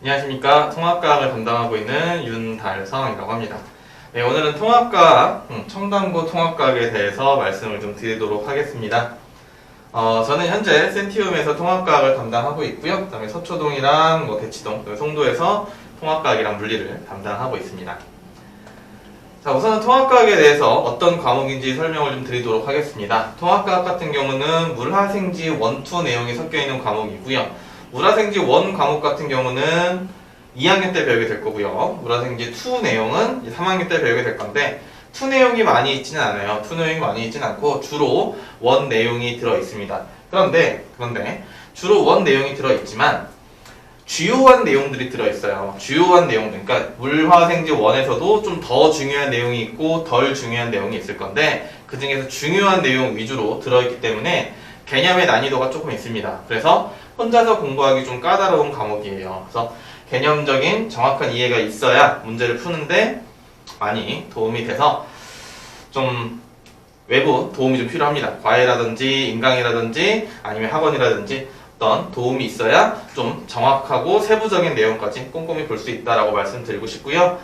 안녕하십니까. 통합과학을 담당하고 있는 윤달성이라고 합니다. 네, 오늘은 통합과학, 청담고 통합과학에 대해서 말씀을 좀 드리도록 하겠습니다. 저는 현재 센티움에서 통합과학을 담당하고 있고요. 그 다음에 서초동이랑 대치동, 송도에서 통합과학이랑 물리를 담당하고 있습니다. 자, 우선은 통합과학에 대해서 어떤 과목인지 설명을 좀 드리도록 하겠습니다. 통합과학 같은 경우는 물화생지 1, 2 내용이 섞여있는 과목이고요. 물화생지 1 과목 같은 경우는 2학년 때 배우게 될 거고요. 물화생지 2 내용은 3학년 때 배우게 될 건데 2 내용이 많이 있지는 않아요. 2 내용이 많이 있지는 않고 주로 1 내용이 들어있습니다. 그런데 주로 1 내용이 들어있지만 주요한 내용들이 들어있어요. 주요한 내용들, 그러니까 물화생지 1에서도 좀 더 중요한 내용이 있고 덜 중요한 내용이 있을 건데 그 중에서 중요한 내용 위주로 들어있기 때문에 개념의 난이도가 조금 있습니다. 그래서 혼자서 공부하기 좀 까다로운 과목이에요. 그래서 개념적인 정확한 이해가 있어야 문제를 푸는데 많이 도움이 돼서 좀 외부 도움이 좀 필요합니다. 과외라든지 인강이라든지 아니면 학원이라든지 어떤 도움이 있어야 좀 정확하고 세부적인 내용까지 꼼꼼히 볼 수 있다라고 말씀드리고 싶고요.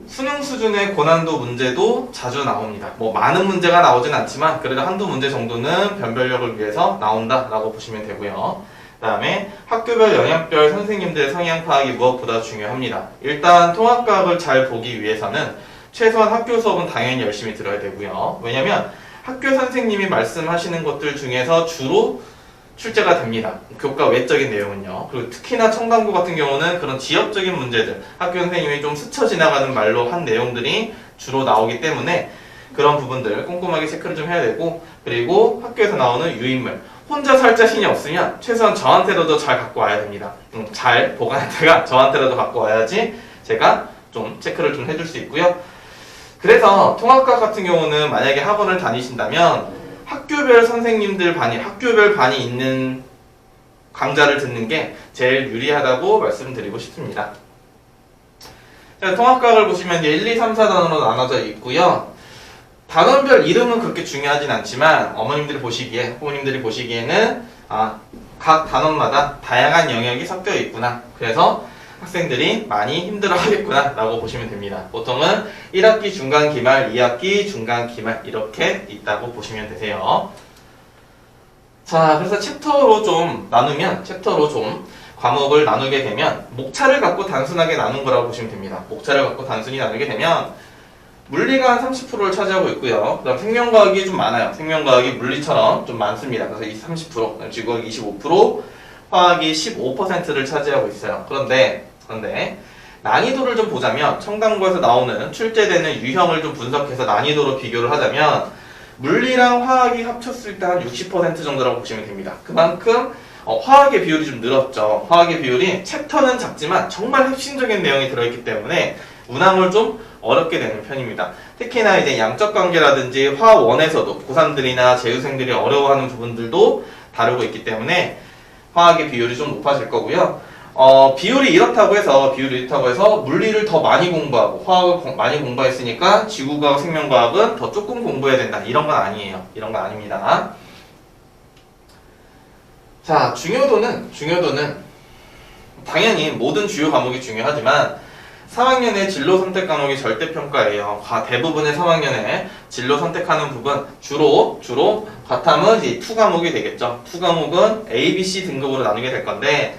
수능 수준의 고난도 문제도 자주 나옵니다. 많은 문제가 나오진 않지만 그래도 한두 문제 정도는 변별력을 위해서 나온다라고 보시면 되고요. 그 다음에 학교별 영역별 선생님들의 성향 파악이 무엇보다 중요합니다. 일단 통합과학을 잘 보기 위해서는 최소한 학교 수업은 당연히 열심히 들어야 되고요. 왜냐면 학교 선생님이 말씀하시는 것들 중에서 주로 출제가 됩니다. 교과 외적인 내용은요. 그리고 특히나 청담고 같은 경우는 그런 지역적인 문제들, 학교 선생님이 좀 스쳐 지나가는 말로 한 내용들이 주로 나오기 때문에 그런 부분들 꼼꼼하게 체크를 좀 해야 되고, 그리고 학교에서 나오는 유인물, 혼자 살 자신이 없으면 최소한 저한테라도 잘 갖고 와야 됩니다. 잘 보관했다가 저한테라도 갖고 와야지 제가 좀 체크를 좀 해줄 수 있고요. 그래서 통합과학 같은 경우는 만약에 학원을 다니신다면 학교별 선생님들 반이, 학교별 반이 있는 강좌를 듣는 게 제일 유리하다고 말씀드리고 싶습니다. 자, 통합과학을 보시면 이제 1, 2, 3, 4단원으로 나눠져 있고요. 단원별 이름은 그렇게 중요하진 않지만 어머님들이 보시기에, 부모님들이 보시기에는 각 단원마다 다양한 영역이 섞여 있구나. 그래서 학생들이 많이 힘들어 하겠구나 라고 보시면 됩니다. 보통은 1학기 중간 기말, 2학기 중간 기말 이렇게 있다고 보시면 되세요. 자, 그래서 챕터로 좀 과목을 나누게 되면 목차를 갖고 단순하게 나눈 거라고 보시면 됩니다. 목차를 갖고 단순히 나누게 되면 물리가 한 30%를 차지하고 있고요. 그 다음 생명과학이 좀 많아요. 생명과학이 물리처럼 좀 많습니다. 그래서 30%, 지구과학이 25%, 화학이 15%를 차지하고 있어요. 그런데 난이도를 좀 보자면 청담고에서 나오는 출제되는 유형을 좀 분석해서 난이도로 비교를 하자면 물리랑 화학이 합쳤을 때 한 60% 정도라고 보시면 됩니다. 그만큼 화학의 비율이 좀 늘었죠. 화학의 비율이 챕터는 작지만 정말 핵심적인 내용이 들어있기 때문에 운항을 좀 어렵게 되는 편입니다. 특히나 이제 양적 관계라든지 화1에서도 고3들이나 재수생들이 어려워하는 부분들도 다루고 있기 때문에 화학의 비율이 좀 높아질 거고요. 비율이 이렇다고 해서 물리를 더 많이 공부하고 화학을 많이 공부했으니까 지구과학, 생명과학은 더 조금 공부해야 된다. 이런 건 아니에요. 이런 건 아닙니다. 자, 중요도는 당연히 모든 주요 과목이 중요하지만 3학년의 진로 선택 과목이 절대평가예요. 대부분의 3학년에 진로 선택하는 부분 주로 과탐은 이제 2 과목이 되겠죠. 2 과목은 A, B, C 등급으로 나누게 될 건데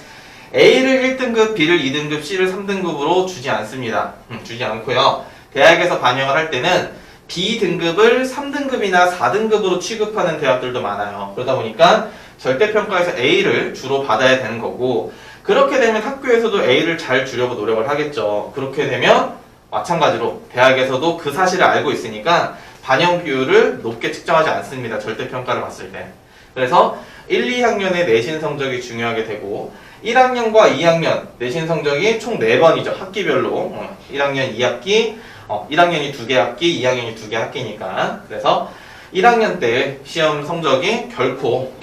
A를 1등급, B를 2등급, C를 3등급으로 주지 않습니다. 주지 않고요. 대학에서 반영을 할 때는 B 등급을 3등급이나 4등급으로 취급하는 대학들도 많아요. 그러다 보니까 절대평가에서 A를 주로 받아야 되는 거고 그렇게 되면 학교에서도 A를 잘 주려고 노력을 하겠죠. 그렇게 되면 마찬가지로 대학에서도 그 사실을 알고 있으니까 반영 비율을 높게 측정하지 않습니다. 절대평가를 봤을 때. 그래서 1, 2학년의 내신 성적이 중요하게 되고 1학년과 2학년 내신 성적이 총 4번이죠. 학기별로 1학년 2학기, 1학년이 2개 학기, 2학년이 2개 학기니까. 그래서 1학년 때 시험 성적이 결코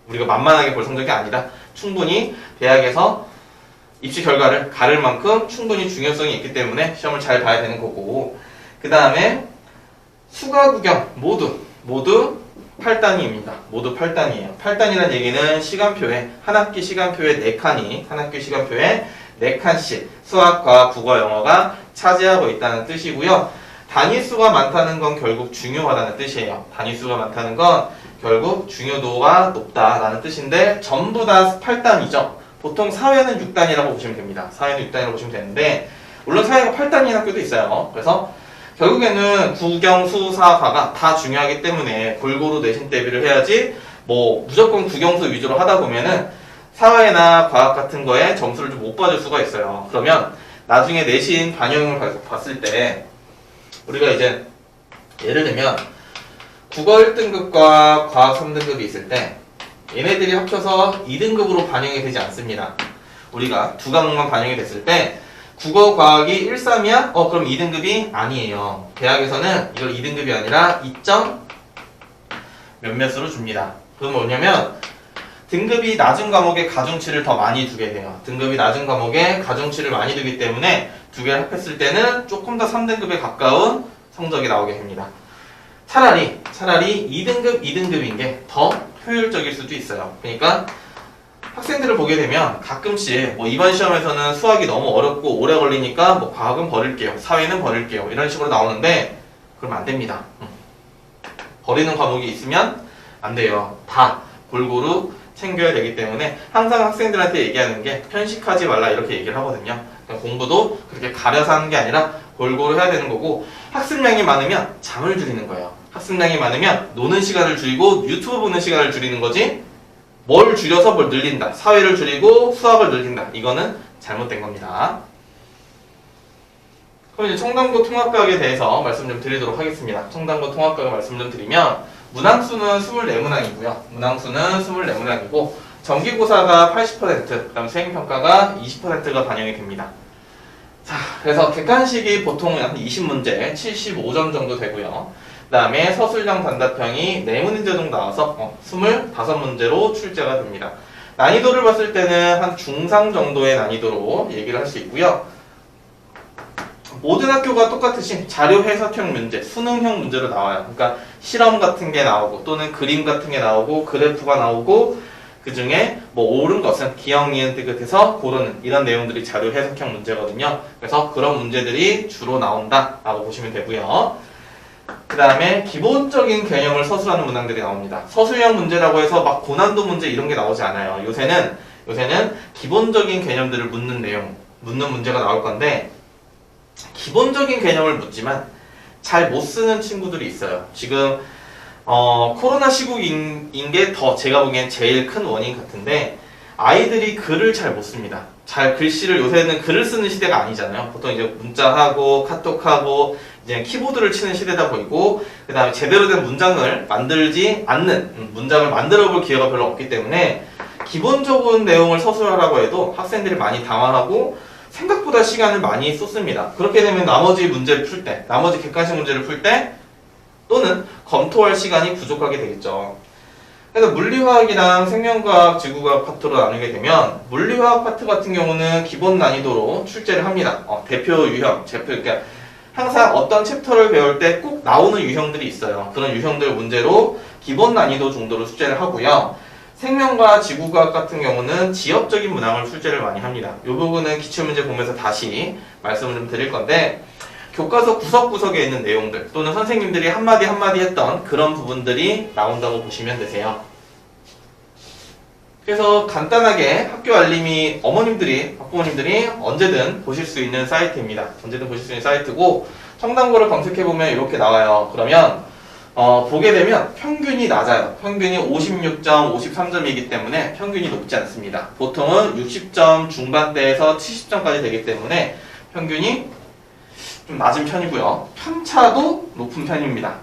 우리가 만만하게 볼 성적이 아니라 충분히 대학에서 입시 결과를 가를 만큼 충분히 중요성이 있기 때문에 시험을 잘 봐야 되는 거고 그 다음에 수가 구경 모두 8단위입니다. 모두 8단위예요. 8단위라는 얘기는 시간표에 한 학기 시간표에 4칸이 한 학기 시간표에 4칸씩 수학, 과학, 국어, 영어가 차지하고 있다는 뜻이고요. 단위수가 많다는 건 결국 중요하다는 뜻이에요. 단위수가 많다는 건 결국 중요도가 높다라는 뜻인데 전부 다 8단위죠. 보통 사회는 6단위라고 보시면 됩니다. 사회는 6단위라고 보시면 되는데 물론 사회가 8단위인 학교도 있어요. 그래서 결국에는 국영, 수, 사, 과가 다 중요하기 때문에 골고루 내신 대비를 해야지 뭐 무조건 국영수 위주로 하다 보면은 사회나 과학 같은 거에 점수를 좀 못 받을 수가 있어요. 그러면 나중에 내신 반영을 봤을 때 우리가 이제 예를 들면 국어 1등급과 과학 3등급이 있을 때 얘네들이 합쳐서 2등급으로 반영이 되지 않습니다. 우리가 두 과목만 반영이 됐을 때 국어, 과학이 1, 3이야? 그럼 2등급이 아니에요. 대학에서는 이걸 2등급이 아니라 2점 몇몇으로 줍니다. 그건 뭐냐면 등급이 낮은 과목에 가중치를 더 많이 두게 돼요. 등급이 낮은 과목에 가중치를 많이 두기 때문에 두 개를 합했을 때는 조금 더 3등급에 가까운 성적이 나오게 됩니다. 차라리 2등급, 2등급인 게 더 효율적일 수도 있어요. 그러니까 학생들을 보게 되면 가끔씩 뭐 이번 시험에서는 수학이 너무 어렵고 오래 걸리니까 뭐 과학은 버릴게요. 사회는 버릴게요. 이런 식으로 나오는데 그러면 안 됩니다. 버리는 과목이 있으면 안 돼요. 다 골고루 챙겨야 되기 때문에 항상 학생들한테 얘기하는 게 편식하지 말라 이렇게 얘기를 하거든요. 그러니까 공부도 그렇게 가려서 하는 게 아니라 골고루 해야 되는 거고 학습량이 많으면 잠을 줄이는 거예요. 학습량이 많으면 노는 시간을 줄이고 유튜브 보는 시간을 줄이는 거지 뭘 줄여서 뭘 늘린다. 사회를 줄이고 수학을 늘린다. 이거는 잘못된 겁니다. 그럼 이제 청담고 통합과학에 대해서 말씀 좀 드리도록 하겠습니다. 청담고 통합과학 말씀 좀 드리면 문항수는 24문항이고요. 문항수는 24문항이고 정기고사가 80%, 그 다음 수행평가가 20%가 반영이 됩니다. 자, 그래서 객관식이 보통 한 20문제, 75점 정도 되고요. 그 다음에 서술형 단답형이 4문제 정도 나와서 25문제로 출제가 됩니다. 난이도를 봤을 때는 한 중상 정도의 난이도로 얘기를 할 수 있고요. 모든 학교가 똑같으신 자료 해석형 문제, 수능형 문제로 나와요. 그러니까 실험 같은 게 나오고 또는 그림 같은 게 나오고 그래프가 나오고 그 중에 뭐 옳은 것은 기억, 니은, 디귿해서 고르는 이런 내용들이 자료 해석형 문제거든요. 그래서 그런 문제들이 주로 나온다라고 보시면 되고요. 그 다음에 기본적인 개념을 서술하는 문항들이 나옵니다. 서술형 문제라고 해서 막 고난도 문제 이런 게 나오지 않아요. 요새는 기본적인 개념들을 묻는 내용, 묻는 문제가 나올 건데 기본적인 개념을 묻지만 잘 못 쓰는 친구들이 있어요. 지금 코로나 시국인 게 더 제가 보기엔 제일 큰 원인 같은데 아이들이 글을 잘 못 씁니다. 잘 글씨를 요새는 글을 쓰는 시대가 아니잖아요. 보통 이제 문자하고 카톡하고 이제 키보드를 치는 시대다 보이고 그 다음에 제대로 된 문장을 만들지 않는 문장을 만들어 볼 기회가 별로 없기 때문에 기본적인 내용을 서술하라고 해도 학생들이 많이 당황하고 생각보다 시간을 많이 쏟습니다. 그렇게 되면 나머지 문제를 풀 때, 나머지 객관식 문제를 풀 때 또는 검토할 시간이 부족하게 되겠죠. 그래서 물리화학이랑 생명과학, 지구과학 파트로 나누게 되면 물리화학 파트 같은 경우는 기본 난이도로 출제를 합니다. 대표 유형, 그러니까 항상 어떤 챕터를 배울 때 꼭 나오는 유형들이 있어요. 그런 유형들 문제로 기본 난이도 정도로 출제를 하고요. 생명과 지구과학 같은 경우는 지역적인 문항을 출제를 많이 합니다. 이 부분은 기출문제 보면서 다시 말씀을 좀 드릴 건데 교과서 구석구석에 있는 내용들 또는 선생님들이 한마디 한마디 했던 그런 부분들이 나온다고 보시면 되세요. 그래서 간단하게 학교 알림이 학부모님들이 언제든 보실 수 있는 사이트입니다. 언제든 보실 수 있는 사이트고 청담고를 검색해보면 이렇게 나와요. 그러면 보게 되면 평균이 낮아요. 평균이 56점, 53점이기 때문에 평균이 높지 않습니다. 보통은 60점 중반대에서 70점까지 되기 때문에 평균이 좀 낮은 편이고요. 편차도 높은 편입니다.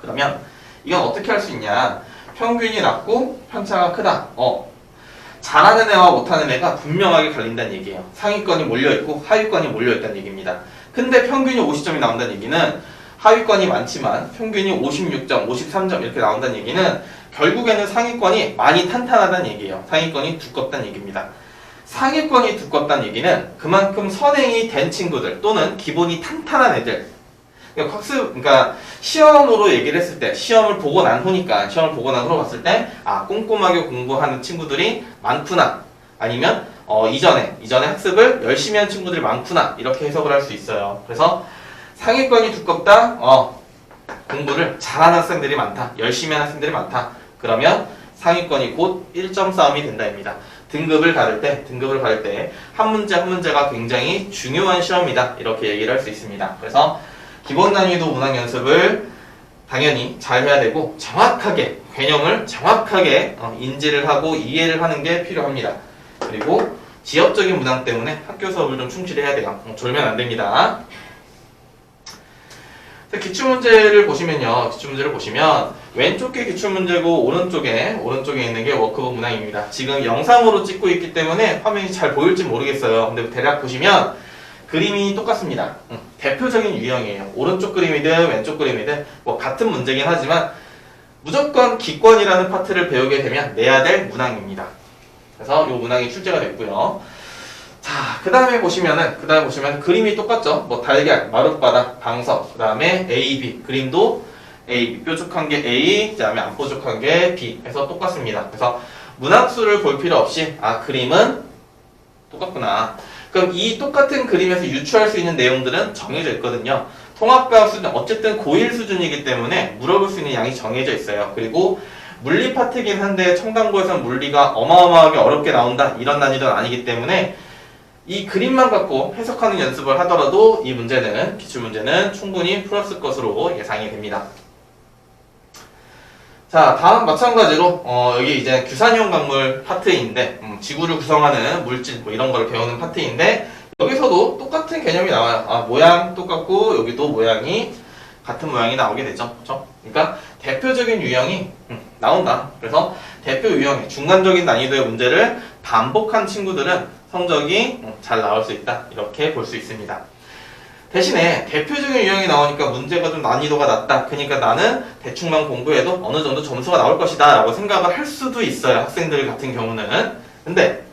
그러면 이건 어떻게 할 수 있냐? 평균이 낮고 편차가 크다. 잘하는 애와 못하는 애가 분명하게 갈린다는 얘기예요. 상위권이 몰려있고 하위권이 몰려있다는 얘기입니다. 근데 평균이 50점이 나온다는 얘기는 하위권이 많지만 평균이 56점, 53점 이렇게 나온다는 얘기는 결국에는 상위권이 많이 탄탄하다는 얘기예요. 상위권이 두껍다는 얘기입니다. 상위권이 두껍다는 얘기는 그만큼 선행이 된 친구들 또는 기본이 탄탄한 애들 그러니까 그러니까 시험으로 얘기를 했을 때, 시험을 보고 난 후로 봤을 때, 아, 꼼꼼하게 공부하는 친구들이 많구나. 아니면, 이전에 학습을 열심히 한 친구들이 많구나. 이렇게 해석을 할 수 있어요. 그래서 상위권이 두껍다, 공부를 잘하는 학생들이 많다. 열심히 하는 학생들이 많다. 그러면 상위권이 곧 1점 싸움이 된다입니다. 등급을 가를 때 한 문제 한 문제가 굉장히 중요한 시험이다. 이렇게 얘기를 할 수 있습니다. 그래서 기본 난이도 문항 연습을 당연히 잘 해야 되고 정확하게 개념을 정확하게 인지를 하고 이해를 하는 게 필요합니다. 그리고 지역적인 문항 때문에 학교 수업을 좀 충실히 해야 돼요. 졸면 안 됩니다. 기출문제를 보시면 왼쪽 게 기출문제고 오른쪽에 있는 게 워크북 문항입니다. 지금 영상으로 찍고 있기 때문에 화면이 잘 보일지 모르겠어요. 근데 대략 보시면 그림이 똑같습니다. 대표적인 유형이에요. 오른쪽 그림이든 왼쪽 그림이든 뭐 같은 문제긴 하지만 무조건 기권이라는 파트를 배우게 되면 내야 될 문항입니다. 그래서 이 문항이 출제가 됐고요. 자, 그 다음에 보시면 그림이 똑같죠? 뭐 달걀, 마룻바닥, 방석, 그 다음에 A, B. 그림도 A, B. 뾰족한 게 A, 그 다음에 안 뾰족한 게 B. 해서 똑같습니다. 그래서 문항수를 볼 필요 없이, 아, 그림은 똑같구나. 그럼 이 똑같은 그림에서 유추할 수 있는 내용들은 정해져 있거든요. 통합과학 수준, 어쨌든 고1 수준이기 때문에 물어볼 수 있는 양이 정해져 있어요. 그리고 물리 파트긴 한데 청담고에서는 물리가 어마어마하게 어렵게 나온다. 이런 난이도는 아니기 때문에 이 그림만 갖고 해석하는 연습을 하더라도 이 문제는, 기출문제는 충분히 풀었을 것으로 예상이 됩니다. 자, 다음 마찬가지로 여기 이제 규산이온 광물 파트인데 지구를 구성하는 물질 뭐 이런 걸 배우는 파트인데 여기서도 똑같은 개념이 나와요. 아, 모양 똑같고 여기도 모양이 같은 모양이 나오게 되죠. 그렇죠? 그러니까 대표적인 유형이 나온다. 그래서 대표 유형의 중간적인 난이도의 문제를 반복한 친구들은 성적이 잘 나올 수 있다. 이렇게 볼 수 있습니다. 대신에 대표적인 유형이 나오니까 문제가 좀 난이도가 낮다. 그러니까 나는 대충만 공부해도 어느 정도 점수가 나올 것이다 라고 생각을 할 수도 있어요. 학생들 같은 경우는. 근데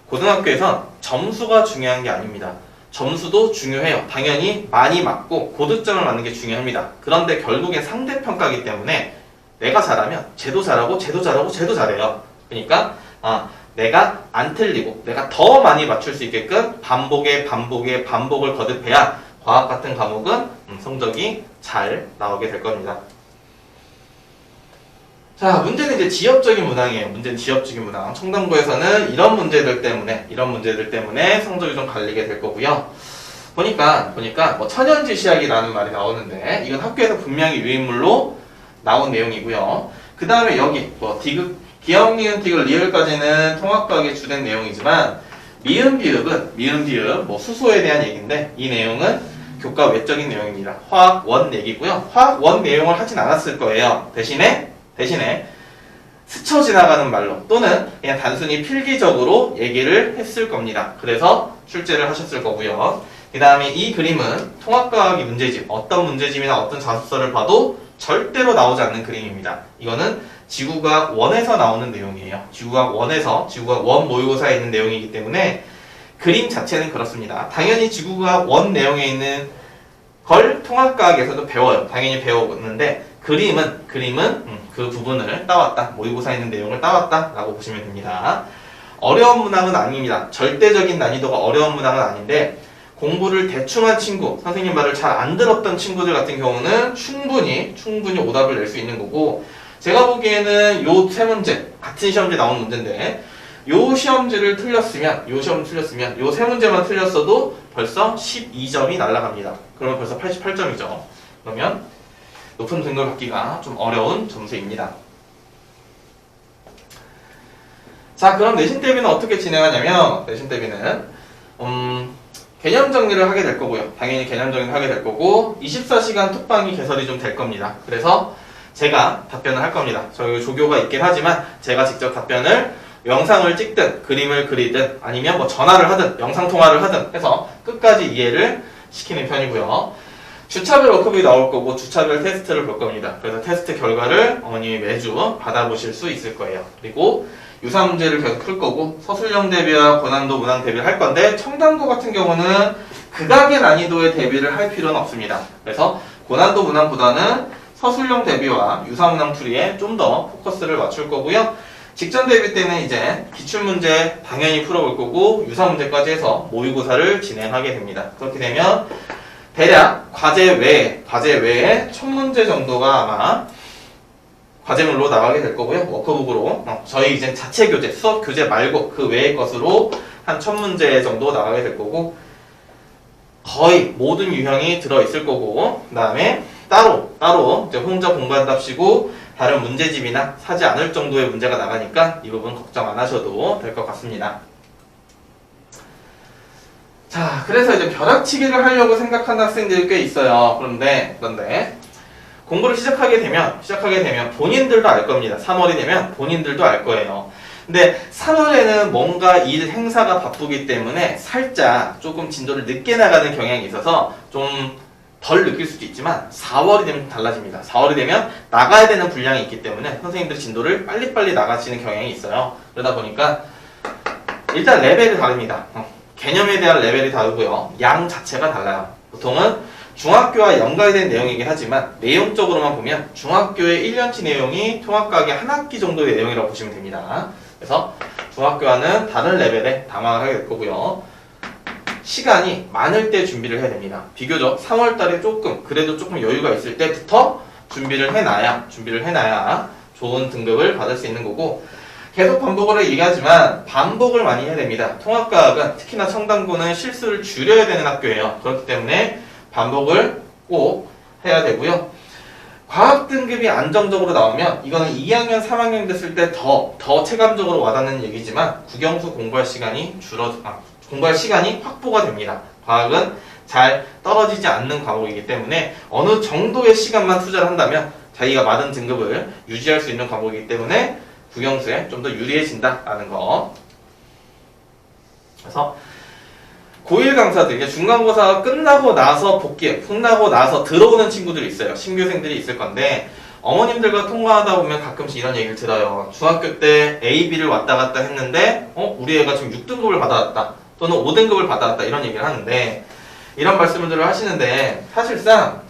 고등학교에선 점수가 중요한 게 아닙니다. 점수도 중요해요. 당연히 많이 맞고 고득점을 맞는 게 중요합니다. 그런데 결국엔 상대평가이기 때문에 내가 잘하면 쟤도 잘하고 쟤도 잘하고 쟤도 잘해요. 그러니까 내가 안 틀리고 내가 더 많이 맞출 수 있게끔 반복을 거듭해야 과학 같은 과목은 성적이 잘 나오게 될 겁니다. 자, 문제는 이제 지역적인 문항이에요. 문제는 지역적인 문항. 청담고에서는 이런 문제들 때문에 성적이 좀 갈리게 될 거고요. 보니까 뭐 천연지시학이라는 말이 나오는데 이건 학교에서 분명히 유인물로 나온 내용이고요. 그 다음에 여기 뭐 기역, 니은, 디귿, 리을까지는 통합과학의 주된 내용이지만 미음, 비읍, 뭐 수소에 대한 얘기인데 이 내용은 교과 외적인 내용입니다. 화학 원 얘기고요. 화학 원 내용을 하진 않았을 거예요. 대신에 스쳐 지나가는 말로 또는 그냥 단순히 필기적으로 얘기를 했을 겁니다. 그래서 출제를 하셨을 거고요. 그 다음에 이 그림은 통합과학의 문제집, 어떤 문제집이나 어떤 자습서를 봐도 절대로 나오지 않는 그림입니다. 이거는 지구과학 1에서 나오는 내용이에요. 지구과학 1 모의고사에 있는 내용이기 때문에 그림 자체는 그렇습니다. 당연히 지구과학 1 내용에 있는 걸 통합과학에서도 배워요. 당연히 배우는데 그림은 그 부분을 따왔다. 모의고사에 있는 내용을 따왔다 라고 보시면 됩니다. 어려운 문항은 아닙니다. 절대적인 난이도가 어려운 문항은 아닌데 공부를 대충 한 친구, 선생님 말을 잘 안 들었던 친구들 같은 경우는 충분히 오답을 낼 수 있는 거고 제가 보기에는 요 세 문제, 같은 시험지에 나온 문제인데 요 시험지를 틀렸으면 요 세 문제만 틀렸어도 벌써 12점이 날아갑니다. 그러면 벌써 88점이죠. 그러면 높은 등급을 받기가 좀 어려운 점수입니다. 자, 그럼 내신 대비는 어떻게 진행하냐면 내신 대비는 개념 정리를 하게 될 거고요. 당연히 개념 정리를 하게 될 거고 24시간 톡방이 개설이 좀 될 겁니다. 그래서 제가 답변을 할 겁니다. 저희 조교가 있긴 하지만 제가 직접 답변을 영상을 찍든 그림을 그리든 아니면 뭐 전화를 하든 영상통화를 하든 해서 끝까지 이해를 시키는 편이고요. 주차별 워크북이 나올 거고 주차별 테스트를 볼 겁니다. 그래서 테스트 결과를 어머님이 매주 받아보실 수 있을 거예요. 그리고 유사 문제를 계속 풀 거고 서술형 대비와 고난도 문항 대비를 할 건데 청담고 같은 경우는 극악의 난이도의 대비를 할 필요는 없습니다. 그래서 고난도 문항보다는 서술형 대비와 유사문항 풀이에 좀 더 포커스를 맞출 거고요. 직전 대비 때는 이제 기출문제 당연히 풀어볼 거고 유사문제까지 해서 모의고사를 진행하게 됩니다. 그렇게 되면 대략 과제 외에 첫 문제 정도가 아마 과제물로 나가게 될 거고요. 워크북으로 저희 이제 자체 교재, 수업 교재 말고 그 외의 것으로 한 첫 문제 정도 나가게 될 거고 거의 모든 유형이 들어있을 거고 그 다음에 따로 이제 혼자 공부한답시고 다른 문제집이나 사지 않을 정도의 문제가 나가니까 이 부분 걱정 안 하셔도 될 것 같습니다. 자, 그래서 이제 벼락치기를 하려고 생각하는 학생들이 꽤 있어요. 그런데 공부를 시작하게 되면 본인들도 알 겁니다. 3월이 되면 본인들도 알 거예요. 근데 3월에는 뭔가 일 행사가 바쁘기 때문에 살짝 조금 진도를 늦게 나가는 경향이 있어서 좀 덜 느낄 수도 있지만 4월이 되면 좀 달라집니다. 4월이 되면 나가야 되는 분량이 있기 때문에 선생님들이 진도를 빨리빨리 나가시는 경향이 있어요. 그러다 보니까 일단 레벨이 다릅니다. 개념에 대한 레벨이 다르고요. 양 자체가 달라요. 보통은 중학교와 연관된 내용이긴 하지만 내용적으로만 보면 중학교의 1년치 내용이 통합과학의 한 학기 정도의 내용이라고 보시면 됩니다. 그래서 중학교와는 다른 레벨에 담아야 될 거고요. 시간이 많을 때 준비를 해야 됩니다. 비교적 3월달에 그래도 조금 여유가 있을 때부터 준비를 해놔야 좋은 등급을 받을 수 있는 거고 계속 반복을 얘기하지만 반복을 많이 해야 됩니다. 통합과학은 특히나 청담고는 실수를 줄여야 되는 학교예요. 그렇기 때문에 반복을 꼭 해야 되고요. 과학 등급이 안정적으로 나오면 이거는 2학년, 3학년 됐을 때 더 체감적으로 와닿는 얘기지만 국영수 공부할 시간이 확보가 됩니다. 과학은 잘 떨어지지 않는 과목이기 때문에 어느 정도의 시간만 투자를 한다면 자기가 받은 등급을 유지할 수 있는 과목이기 때문에 국영수에 좀 더 유리해진다라는 거. 그래서 고1 강사들, 이게 중간고사가 끝나고 나서 끝나고 나서 들어오는 친구들이 있어요. 신규생들이 있을 건데 어머님들과 통화하다 보면 가끔씩 이런 얘기를 들어요. 중학교 때 A, B를 왔다 갔다 했는데 우리 애가 지금 6등급을 받아왔다 또는 5등급을 받아왔다 이런 얘기를 하는데 이런 말씀들을 하시는데 사실상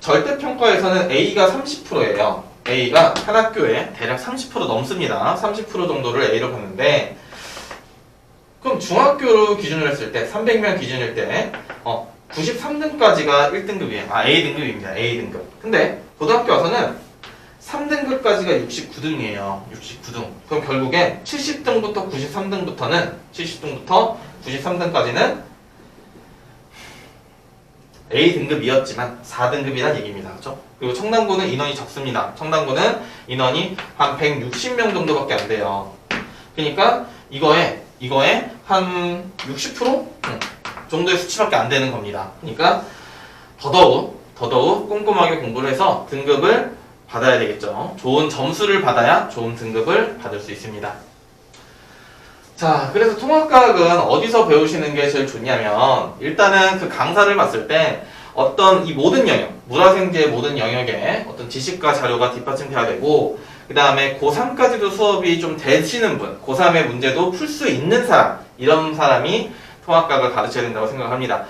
절대평가에서는 A가 30%예요. A가 한 학교에 대략 30% 넘습니다. 30% 정도를 A로 봤는데 그럼 중학교로 기준으로 했을 때 300명 기준일 때 93등까지가 1등급이에요. A등급입니다. A등급. 근데 고등학교 와서는 3등급까지가 69등이에요. 69등. 그럼 결국에 70등부터 93등까지는 A등급이었지만 4등급이란 얘기입니다. 그렇죠? 그리고 청담고는 인원이 적습니다. 청담고는 인원이 한 160명 정도밖에 안 돼요. 그러니까 이거에 한 60% 정도의 수치밖에 안 되는 겁니다. 그러니까 더더욱 꼼꼼하게 공부를 해서 등급을 받아야 되겠죠. 좋은 점수를 받아야 좋은 등급을 받을 수 있습니다. 자, 그래서 통합과학은 어디서 배우시는 게 제일 좋냐면 일단은 그 강사를 봤을 때 어떤 이 모든 영역, 물화생지의 모든 영역에 어떤 지식과 자료가 뒷받침돼야 되고 그 다음에 고3까지도 수업이 좀 되시는 분, 고3의 문제도 풀 수 있는 사람, 이런 사람이 통합과학을 가르쳐야 된다고 생각합니다.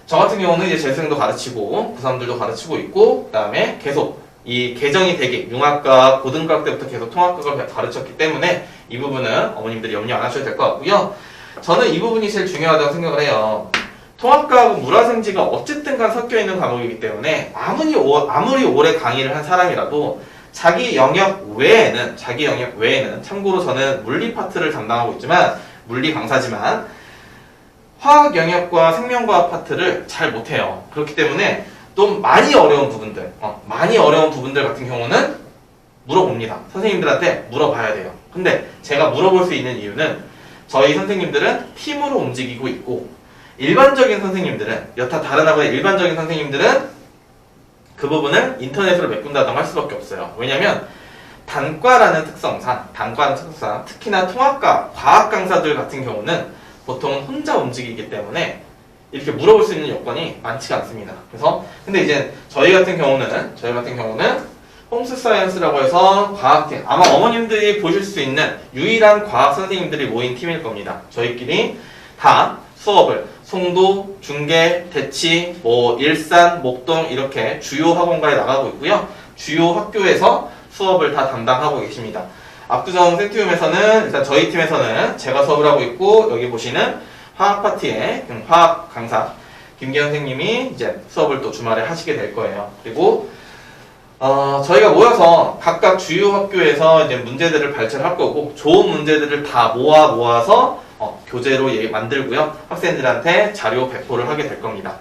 저 같은 경우는 이제 재수생도 가르치고 고3들도 가르치고 있고 그 다음에 계속 이 개정이 되게 융합과학, 고등과학 때부터 계속 통합과학을 가르쳤기 때문에 이 부분은 어머님들이 염려 안 하셔도 될 것 같고요. 저는 이 부분이 제일 중요하다고 생각을 해요. 통합과학은 물화생지가 어쨌든 간 섞여 있는 과목이기 때문에 아무리 오래 강의를 한 사람이라도 자기 영역 외에는 참고로 저는 물리 파트를 담당하고 있지만 물리 강사지만 화학 영역과 생명과학 파트를 잘 못해요. 그렇기 때문에 좀 많이 어려운 부분들 같은 경우는 물어봅니다. 선생님들한테 물어봐야 돼요. 근데 제가 물어볼 수 있는 이유는 저희 선생님들은 팀으로 움직이고 있고 일반적인 선생님들은 여타 다른 학원의 일반적인 선생님들은 그 부분을 인터넷으로 메꾼다던가 할 수밖에 없어요. 왜냐면 단과라는 특성상 특히나 통합과 과학 강사들 같은 경우는 보통은 혼자 움직이기 때문에 이렇게 물어볼 수 있는 여건이 많지가 않습니다. 그래서 근데 이제 저희 같은 경우는 홈스사이언스라고 해서 과학팀, 아마 어머님들이 보실 수 있는 유일한 과학 선생님들이 모인 팀일 겁니다. 저희끼리 다 수업을 송도, 중계, 대치, 일산, 목동 이렇게 주요 학원가에 나가고 있고요. 주요 학교에서 수업을 다 담당하고 계십니다. 압구정 센티움에서는 일단 저희 팀에서는 제가 수업을 하고 있고, 여기 보시는 화학 파티의 화학 강사 김기현 선생님이 이제 수업을 또 주말에 하시게 될 거예요. 그리고 저희가 모여서 각각 주요 학교에서 이제 문제들을 발췌를 할 거고, 좋은 문제들을 다 모아서 교재로 만들고요. 학생들한테 자료 배포를 하게 될 겁니다.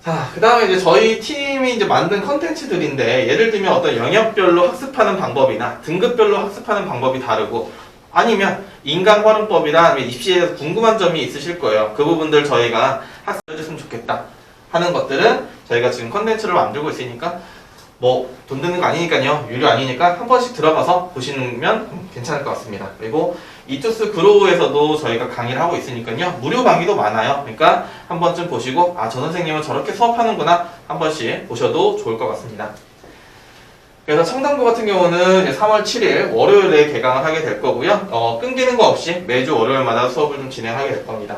자, 그 다음에 이제 저희 팀이 이제 만든 컨텐츠들인데, 예를 들면 어떤 영역별로 학습하는 방법이나 등급별로 학습하는 방법이 다르고, 아니면 인간 활용법이나 아니면 입시에서 궁금한 점이 있으실 거예요. 그 부분들 저희가 학습해줬으면 좋겠다 하는 것들은 저희가 지금 컨텐츠를 만들고 있으니까 돈 드는 거 아니니까요. 유료 아니니까 한 번씩 들어가서 보시면 괜찮을 것 같습니다. 그리고 이투스 그로우에서도 저희가 강의를 하고 있으니까요. 무료 강의도 많아요. 그러니까 한 번쯤 보시고 저 선생님은 저렇게 수업하는구나 한 번씩 보셔도 좋을 것 같습니다. 그래서 청담고 같은 경우는 이제 3월 7일 월요일에 개강을 하게 될 거고요. 끊기는 거 없이 매주 월요일마다 수업을 좀 진행하게 될 겁니다.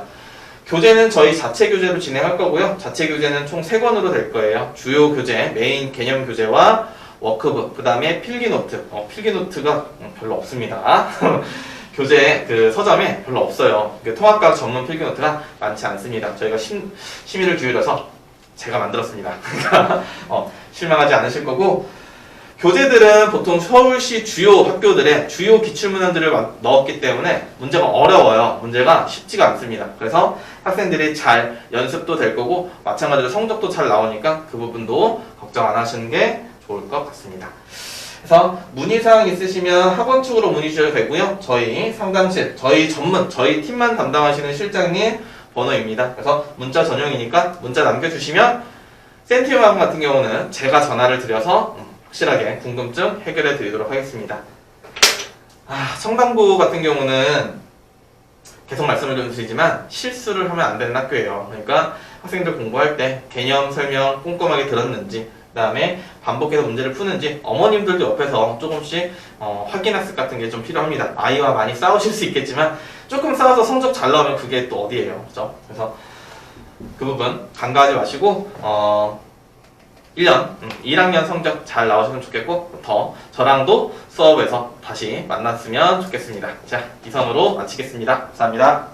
교재는 저희 자체 교재로 진행할 거고요. 자체 교재는 총 3권으로 될 거예요. 주요 교재, 메인 개념 교재와 워크북, 그 다음에 필기노트. 필기노트가 별로 없습니다. 교재 그 서점에 별로 없어요. 통합과학 전문 필기노트가 많지 않습니다. 저희가 심의를 기울여서 제가 만들었습니다. 그러니까 실망하지 않으실 거고, 교재들은 보통 서울시 주요 학교들의 주요 기출문항들을 넣었기 때문에 문제가 어려워요. 문제가 쉽지가 않습니다. 그래서 학생들이 잘 연습도 될 거고, 마찬가지로 성적도 잘 나오니까 그 부분도 걱정 안 하시는 게 좋을 것 같습니다. 그래서 문의사항 있으시면 학원 측으로 문의 주셔도 되고요. 저희 상담실, 저희 팀만 담당하시는 실장님 번호입니다. 그래서 문자 전용이니까 문자 남겨주시면 센티움 학원 같은 경우는 제가 전화를 드려서 확실하게 궁금증 해결해 드리도록 하겠습니다. 청담고 같은 경우는 계속 말씀을 좀 드리지만 실수를 하면 안 되는 학교예요. 그러니까 학생들 공부할 때 개념 설명 꼼꼼하게 들었는지, 그 다음에 반복해서 문제를 푸는지, 어머님들도 옆에서 조금씩 확인학습 같은 게 좀 필요합니다. 아이와 많이 싸우실 수 있겠지만 조금 싸워서 성적 잘 나오면 그게 또 어디예요, 그죠? 그래서 그 부분 간과하지 마시고 1학년 성적 잘 나오시면 좋겠고, 더 저랑도 수업에서 다시 만났으면 좋겠습니다. 자, 이상으로 마치겠습니다. 감사합니다.